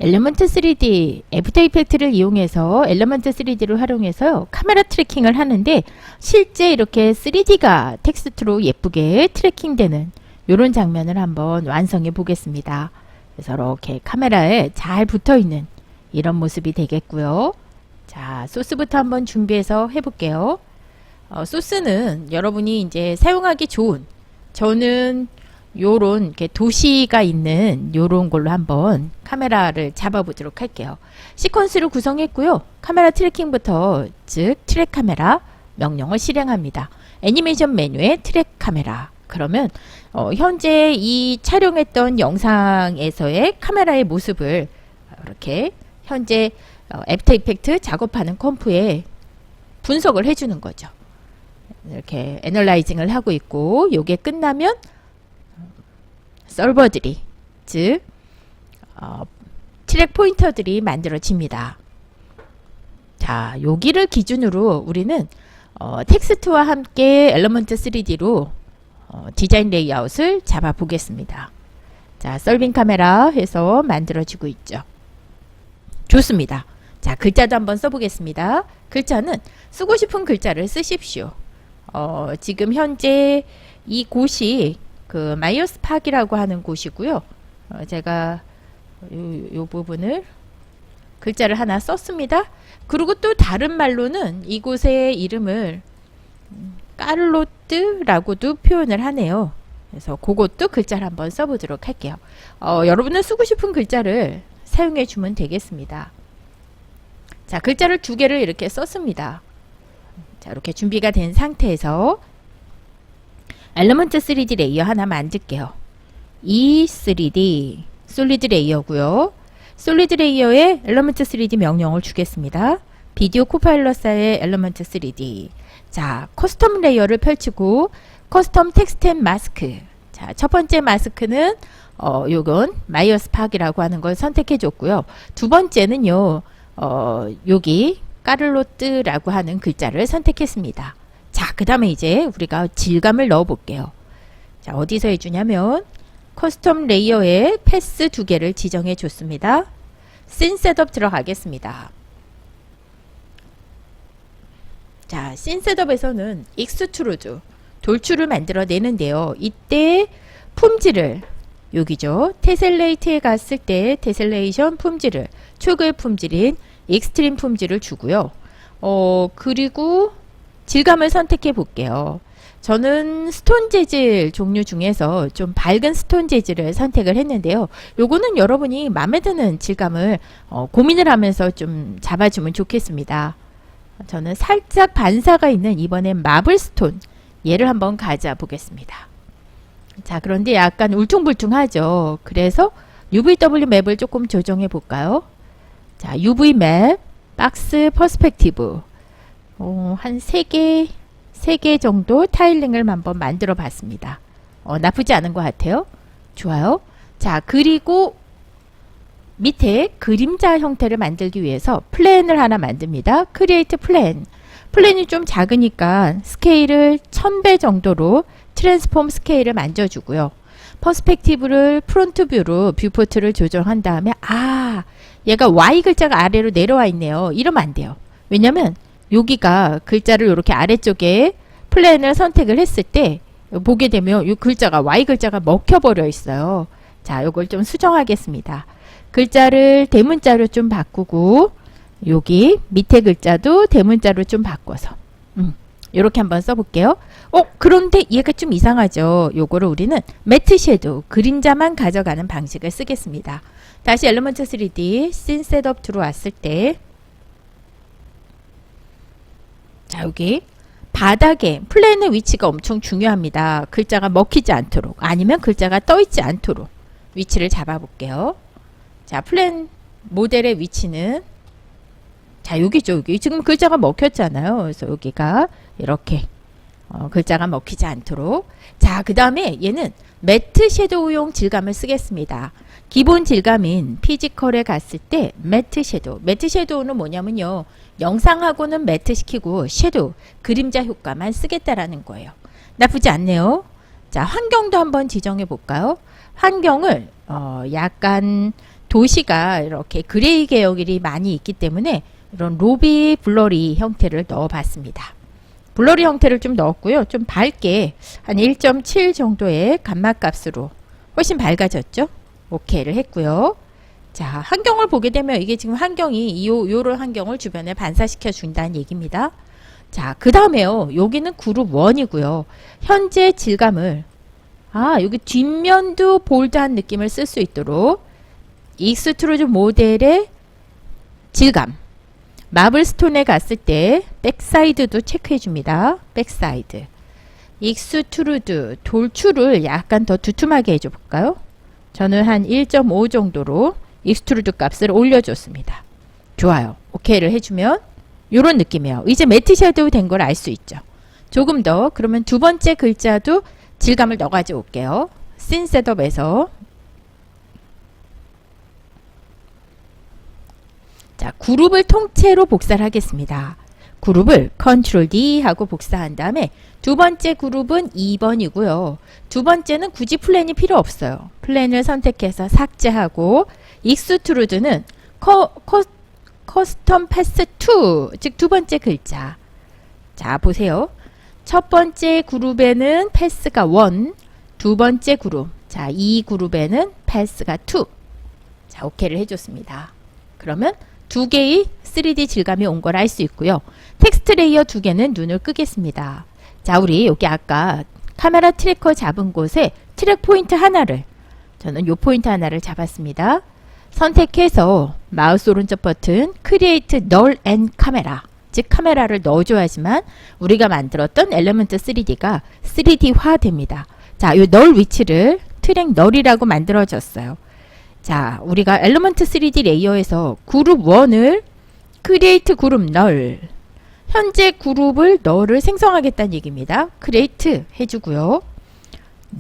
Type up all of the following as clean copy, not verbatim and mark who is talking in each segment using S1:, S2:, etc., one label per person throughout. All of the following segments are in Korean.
S1: 엘리먼트 3D 애프터 이펙트를 이용해서 엘리먼트 3D를 활용해서 카메라 트래킹을 하는데 실제 이렇게 3D가 텍스트로 예쁘게 트래킹되는 이런 장면을 한번 완성해 보겠습니다. 그래서 이렇게 카메라에 잘 붙어 있는 이런 모습이 되겠고요. 자, 소스부터 한번 준비해서 해볼게요. 소스는 여러분이 이제 사용하기 좋은, 저는 요런 이렇게 도시가 있는 요런 걸로 한번 카메라를 잡아보도록 할게요. 시퀀스를 구성했고요. 카메라 트래킹부터, 즉 트랙 카메라 명령을 실행합니다. 애니메이션 메뉴에 트랙 카메라. 그러면 현재 이 촬영했던 영상에서의 카메라의 모습을 이렇게 현재 애프터 이펙트 작업하는 컴프에 분석을 해주는 거죠. 이렇게 애널라이징을 하고 있고, 요게 끝나면 서버들이, 즉 트랙 포인터들이 만들어집니다. 자, 여기를 기준으로 우리는 텍스트와 함께 엘리먼트 3D로 디자인 레이아웃을 잡아 보겠습니다. 자, 서빙 카메라 해서 만들어지고 있죠. 좋습니다. 자, 글자도 한번 써보겠습니다. 글자는 쓰고 싶은 글자를 쓰십시오. 지금 현재 이 곳이 그 마이어스 팍이라고 하는 곳이고요. 제가 요 부분을 글자를 하나 썼습니다. 그리고 또 다른 말로는 이곳의 이름을 까를로트라고도 표현을 하네요. 그래서 그것도 글자를 한번 써보도록 할게요. 여러분은 쓰고 싶은 글자를 사용해 주면 되겠습니다. 자, 글자를 두 개를 이렇게 썼습니다. 자, 이렇게 준비가 된 상태에서 엘리먼트 3D 레이어 하나 만들게요. E3D 솔리드 레이어고요. 솔리드 레이어에 엘리먼트 3D 명령을 주겠습니다. 비디오 코파일럿사의 엘리먼트 3D. 자, 커스텀 레이어를 펼치고 커스텀 텍스트 앤 마스크. 자, 첫 번째 마스크는 요건 마이어스 팍이라고 하는 걸 선택해 줬고요. 두 번째는요. 여기 까를로트라고 하는 글자를 선택했습니다. 자, 그 다음에 이제 우리가 질감을 넣어 볼게요. 자, 어디서 해주냐면 커스텀 레이어에 패스 두 개를 지정해 줬습니다. 씬 셋업 들어가겠습니다. 자, 씬 셋업에서는 익스트루드 돌출을 만들어 내는데요. 이때 품질을 여기죠. 테셀레이트에 갔을 때 테셀레이션 품질을 초글 품질인 익스트림 품질을 주고요. 그리고 질감을 선택해 볼게요. 저는 스톤 재질 종류 중에서 좀 밝은 스톤 재질을 선택을 했는데요. 요거는 여러분이 마음에 드는 질감을 고민을 하면서 좀 잡아주면 좋겠습니다. 저는 살짝 반사가 있는 이번엔 마블 스톤 얘를 한번 가져 보겠습니다. 자, 그런데 약간 울퉁불퉁하죠. 그래서 UVW 맵을 조금 조정해 볼까요? 자, UV 맵, 박스 퍼스펙티브 한 3개 정도 타일링을 한번 만들어 봤습니다. 나쁘지 않은 것 같아요. 좋아요. 자, 그리고 밑에 그림자 형태를 만들기 위해서 플랜을 하나 만듭니다. 크리에이트 플랜. 플랜이 좀 작으니까 스케일을 1000배 정도로 트랜스폼 스케일을 만져주고요. 퍼스펙티브를 프론트 뷰로 뷰포트를 조정한 다음에 얘가 Y 글자가 아래로 내려와 있네요. 이러면 안 돼요. 왜냐면 여기가 글자를 이렇게 아래쪽에 플랜을 선택을 했을 때 보게 되면 이 글자가 Y 글자가 먹혀버려 있어요. 자, 요걸 좀 수정하겠습니다. 글자를 대문자로 좀 바꾸고 여기 밑에 글자도 대문자로 좀 바꿔서 이렇게 한번 써볼게요. 그런데 얘가 좀 이상하죠. 요거를 우리는 매트 섀도우 그림자만 가져가는 방식을 쓰겠습니다. 다시 엘리먼트 3D 씬 셋업 들어왔을 때 자, 여기 바닥에 플랜의 위치가 엄청 중요합니다. 글자가 먹히지 않도록 아니면 글자가 떠 있지 않도록 위치를 잡아 볼게요. 자, 플랜 모델의 위치는 자, 여기죠. 여기 지금 글자가 먹혔잖아요. 그래서 여기가 이렇게 글자가 먹히지 않도록. 자, 그 다음에 얘는 매트 섀도우용 질감을 쓰겠습니다. 기본 질감인 피지컬에 갔을 때 매트 섀도우. 매트 섀도우는 뭐냐면요. 영상하고는 매트 시키고 섀도우, 그림자 효과만 쓰겠다라는 거예요. 나쁘지 않네요. 자, 환경도 한번 지정해 볼까요? 환경을 약간 도시가 이렇게 그레이 계열이 많이 있기 때문에 이런 로비 블러리 형태를 넣어 봤습니다. 블러리 형태를 좀 넣었고요. 좀 밝게 한 1.7 정도의 감마 값으로 훨씬 밝아졌죠. 오케이를 했고요. 자, 환경을 보게 되면 이게 지금 환경이 요런 환경을 주변에 반사시켜 준다는 얘기입니다. 자, 그 다음에요. 여기는 그룹 1이고요. 현재 질감을 여기 뒷면도 볼드한 느낌을 쓸 수 있도록 익스트루드 모델의 질감 마블스톤에 갔을 때 백사이드도 체크해 줍니다. 백사이드 익스트루드 돌출을 약간 더 두툼하게 해줘 볼까요? 저는 한 1.5 정도로 익스트루드 값을 올려줬습니다. 좋아요. 오케이를 해주면 이런 느낌이에요. 이제 매트 섀도우 된 걸 알 수 있죠. 조금 더 그러면 두 번째 글자도 질감을 넣어 가져 올게요. 씬 셋업에서 자, 그룹을 통째로 복사를 하겠습니다. 그룹을 컨트롤 D 하고 복사한 다음에 두 번째 그룹은 2번이고요. 두 번째는 굳이 플랜이 필요 없어요. 플랜을 선택해서 삭제하고 익스트루드는 커스텀 패스 2, 즉 두 번째 글자. 자, 보세요. 첫 번째 그룹에는 패스가 1, 두 번째 그룹. 자, 이 그룹에는 패스가 2. 자, 오케이를 해줬습니다. 그러면 두 개의 3D 질감이 온 걸 알 수 있고요. 텍스트 레이어 두 개는 눈을 끄겠습니다. 자, 우리 여기 아까 카메라 트래커 잡은 곳에 트랙 포인트 하나를 저는 요 포인트 하나를 잡았습니다. 선택해서 마우스 오른쪽 버튼 크리에이트 널 앤 카메라 즉 카메라를 넣어줘야지만 우리가 만들었던 엘리먼트 3D가 3D화 됩니다. 자, 요 널 위치를 트랙 널이라고 만들어졌어요. 자, 우리가 엘리먼트 3D 레이어에서 그룹 1을 크리에이트 그룹 널 현재 그룹을 널을 생성하겠다는 얘기입니다. 크리에이트 해주고요.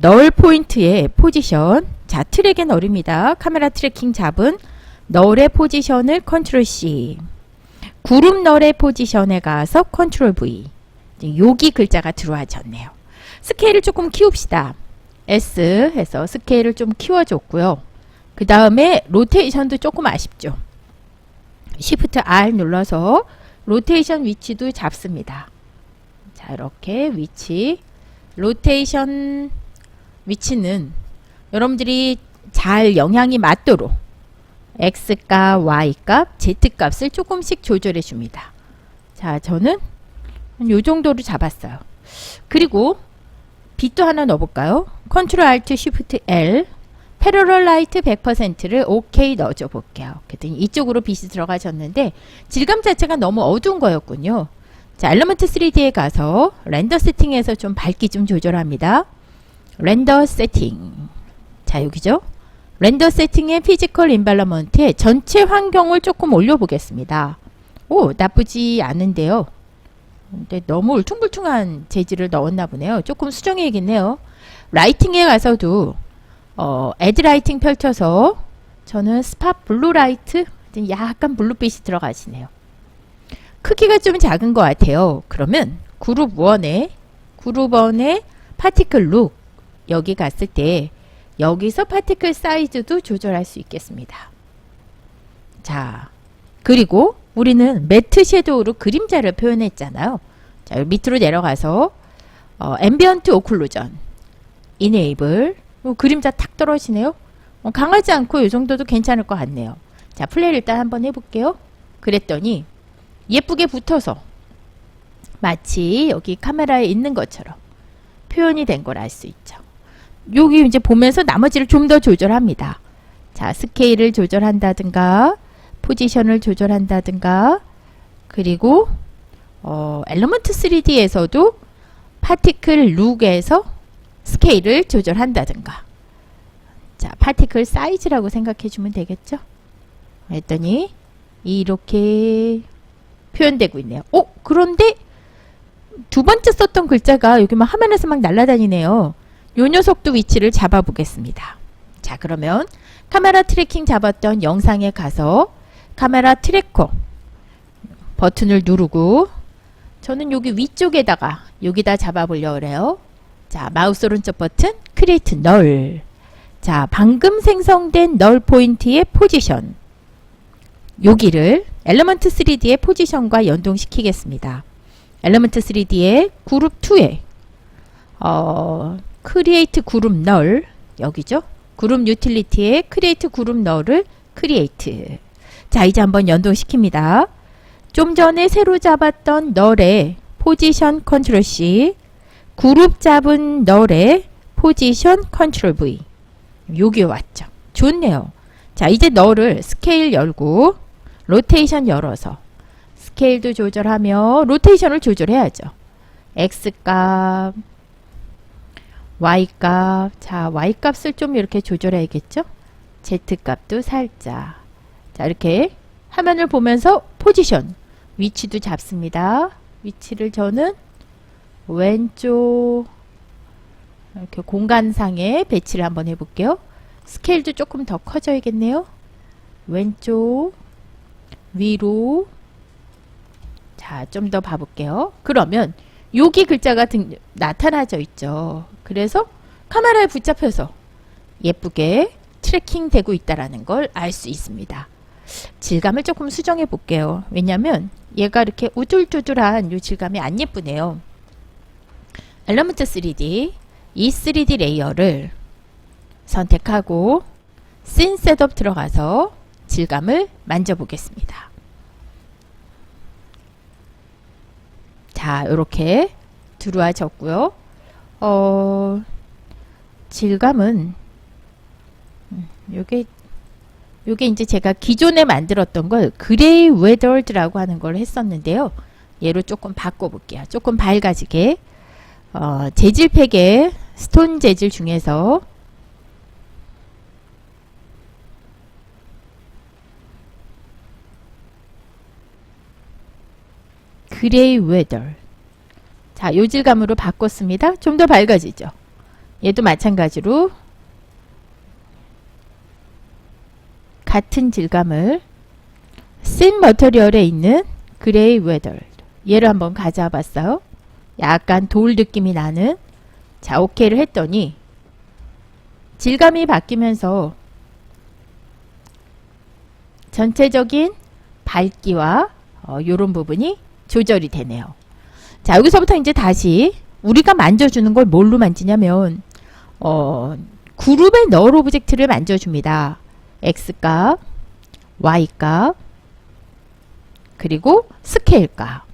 S1: 널 포인트의 포지션 자, 트랙의 널입니다. 카메라 트래킹 잡은 널의 포지션을 컨트롤 C 그룹 널의 포지션에 가서 컨트롤 V 여기 글자가 들어와졌네요. 스케일을 조금 키웁시다. S 해서 스케일을 좀 키워줬고요. 그 다음에 로테이션도 조금 아쉽죠. Shift R 눌러서 로테이션 위치도 잡습니다. 자, 이렇게 위치 로테이션 위치는 여러분들이 잘 영향이 맞도록 X값, Y값, Z값을 조금씩 조절해 줍니다. 자, 저는 요 정도로 잡았어요. 그리고 빛도 하나 넣어볼까요? Ctrl Alt Shift L 패러럴 라이트 100%를 OK 넣어줘 볼게요. 그랬더니 이쪽으로 빛이 들어가셨는데 질감 자체가 너무 어두운 거였군요. 자, 엘리먼트 3D에 가서 렌더 세팅에서 좀 밝기 좀 조절합니다. 렌더 세팅. 자, 여기죠. 렌더 세팅의 피지컬 인발러먼트에 전체 환경을 조금 올려보겠습니다. 오, 나쁘지 않은데요. 근데 너무 울퉁불퉁한 재질을 넣었나 보네요. 조금 수정해야겠네요. 라이팅에 가서도 애드 라이팅 펼쳐서 저는 스팟 블루 라이트 약간 블루빛이 들어가시네요. 크기가 좀 작은 것 같아요. 그러면 그룹 1에 파티클 룩 여기 갔을 때 여기서 파티클 사이즈도 조절할 수 있겠습니다. 자, 그리고 우리는 매트 섀도우로 그림자를 표현했잖아요. 자, 여기 밑으로 내려가서 앰비언트 오클루전 이네이블 그림자 탁 떨어지네요. 강하지 않고 이 정도도 괜찮을 것 같네요. 자, 플레이를 일단 한번 해볼게요. 그랬더니 예쁘게 붙어서 마치 여기 카메라에 있는 것처럼 표현이 된 걸 알 수 있죠. 여기 이제 보면서 나머지를 좀 더 조절합니다. 자, 스케일을 조절한다든가 포지션을 조절한다든가 그리고 엘리먼트 3D에서도 파티클 룩에서 스케일을 조절한다든가 자, 파티클 사이즈라고 생각해 주면 되겠죠. 했더니 이렇게 표현되고 있네요. 그런데 두 번째 썼던 글자가 여기 막 화면에서 막 날아다니네요. 요 녀석도 위치를 잡아 보겠습니다. 자, 그러면 카메라 트래킹 잡았던 영상에 가서 카메라 트래커 버튼을 누르고 저는 여기 위쪽에다가 여기다 잡아 보려고 그래요. 자, 마우스 오른쪽 버튼 크리에이트 널. 자, 방금 생성된 널 포인트의 포지션. 여기를 엘리먼트 3D의 포지션과 연동시키겠습니다. 엘리먼트 3D의 그룹 2에 크리에이트 그룹 널 여기죠. 그룹 유틸리티의 크리에이트 그룹 널을 크리에이트. 자, 이제 한번 연동시킵니다. 좀 전에 새로 잡았던 널의 포지션 컨트롤 C, 그룹 잡은 널의 포지션 컨트롤 V. 여기 왔죠. 좋네요. 자, 이제 널을 스케일 열고 로테이션 열어서 스케일도 조절하며 로테이션을 조절해야죠. X값, Y값. 자, Y값을 좀 이렇게 조절해야겠죠. Z값도 살짝. 자, 이렇게 화면을 보면서 포지션, 위치도 잡습니다. 위치를 저는 왼쪽 이렇게 공간상에 배치를 한번 해볼게요. 스케일도 조금 더 커져야겠네요. 왼쪽 위로. 자, 좀 더 봐볼게요. 그러면 여기 글자가 나타나져 있죠. 그래서 카메라에 붙잡혀서 예쁘게 트래킹 되고 있다라는 걸 알 수 있습니다. 질감을 조금 수정해 볼게요. 왜냐면 얘가 이렇게 우둘두둘한 이 질감이 안 예쁘네요. 엘리먼트 3D, 이 3D 레이어를 선택하고 씬 셋업 들어가서 질감을 만져보겠습니다. 자, 이렇게 들어와졌고요. 질감은 요게 이제 제가 기존에 만들었던 걸 그레이 웨더드라고 하는 걸 했었는데요. 얘로 조금 바꿔볼게요. 조금 밝아지게. 재질팩의 스톤 재질 중에서 그레이 웨더. 자, 요 질감으로 바꿨습니다. 좀 더 밝아지죠. 얘도 마찬가지로 같은 질감을 씬 머터리얼에 있는 그레이 웨더, 얘를 한번 가져와 봤어요. 약간 돌 느낌이 나는. 자, 오케이를 했더니 질감이 바뀌면서 전체적인 밝기와 요런 부분이 조절이 되네요. 자, 여기서부터 이제 다시 우리가 만져주는 걸 뭘로 만지냐면 그룹의 널 오브젝트를 만져줍니다. X값, Y값, 그리고 스케일값.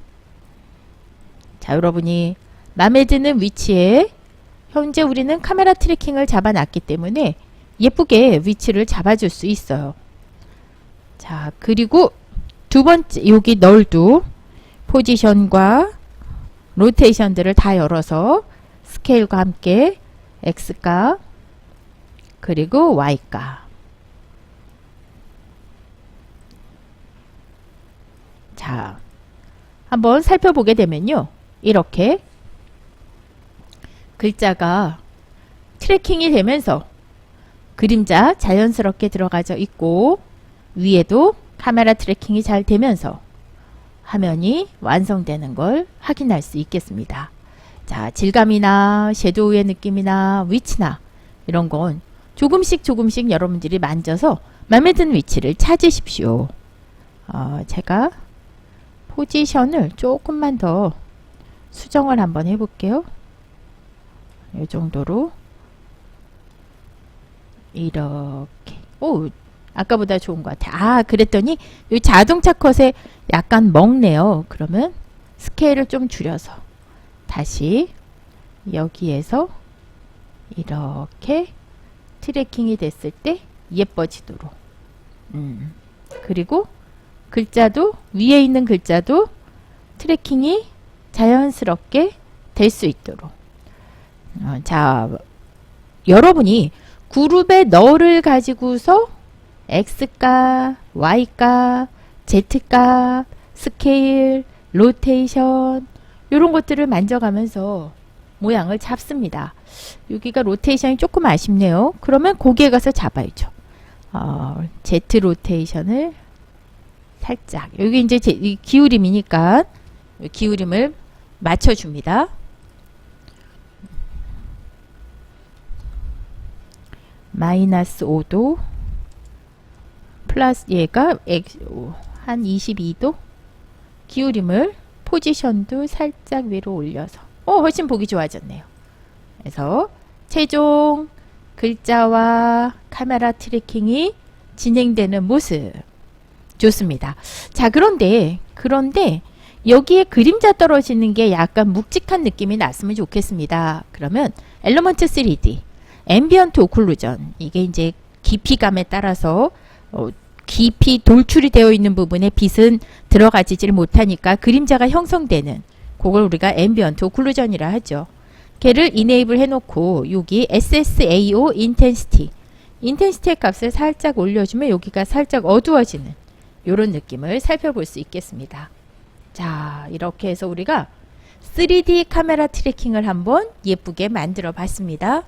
S1: 자, 여러분이 마음에 드는 위치에 현재 우리는 카메라 트래킹을 잡아놨기 때문에 예쁘게 위치를 잡아줄 수 있어요. 자, 그리고 두 번째, 여기 널도 포지션과 로테이션들을 다 열어서 스케일과 함께 X값, 그리고 Y값. 자, 한번 살펴보게 되면요. 이렇게 글자가 트래킹이 되면서 그림자 자연스럽게 들어가져 있고 위에도 카메라 트래킹이 잘 되면서 화면이 완성되는 걸 확인할 수 있겠습니다. 자, 질감이나 섀도우의 느낌이나 위치나 이런 건 조금씩 여러분들이 만져서 마음에 드는 위치를 찾으십시오. 제가 포지션을 조금만 더 수정을 한번 해볼게요. 이 정도로 이렇게. 오, 아까보다 좋은 것 같아요. 그랬더니 이 자동차 컷에 약간 먹네요. 그러면 스케일을 좀 줄여서 다시 여기에서 이렇게 트래킹이 됐을 때 예뻐지도록. 그리고 글자도 위에 있는 글자도 트래킹이 자연스럽게 될 수 있도록. 자, 여러분이 그룹의 널을 가지고서 X값, Y값, Z값, 스케일, 로테이션 이런 것들을 만져가면서 모양을 잡습니다. 여기가 로테이션이 조금 아쉽네요. 그러면 거기에 가서 잡아야죠. Z 로테이션을 살짝, 여기 이제 이 기울임이니까 기울임을 맞춰줍니다. 마이너스 5도 플러스 얘가 한 22도 기울임을 포지션도 살짝 위로 올려서 훨씬 보기 좋아졌네요. 그래서 최종 글자와 카메라 트래킹이 진행되는 모습 좋습니다. 자, 그런데 여기에 그림자 떨어지는 게 약간 묵직한 느낌이 났으면 좋겠습니다. 그러면 엘러먼트 3D 앰비언트 오클루전, 이게 이제 깊이감에 따라서 깊이 돌출이 되어 있는 부분에 빛은 들어가지질 못하니까 그림자가 형성되는 그걸 우리가 앰비언트 오클루전이라 하죠. 걔를 이네이블 해놓고 여기 SSAO 인텐시티의 값을 살짝 올려주면 여기가 살짝 어두워지는 이런 느낌을 살펴볼 수 있겠습니다. 자, 이렇게 해서 우리가 3D 카메라 트래킹을 한번 예쁘게 만들어 봤습니다.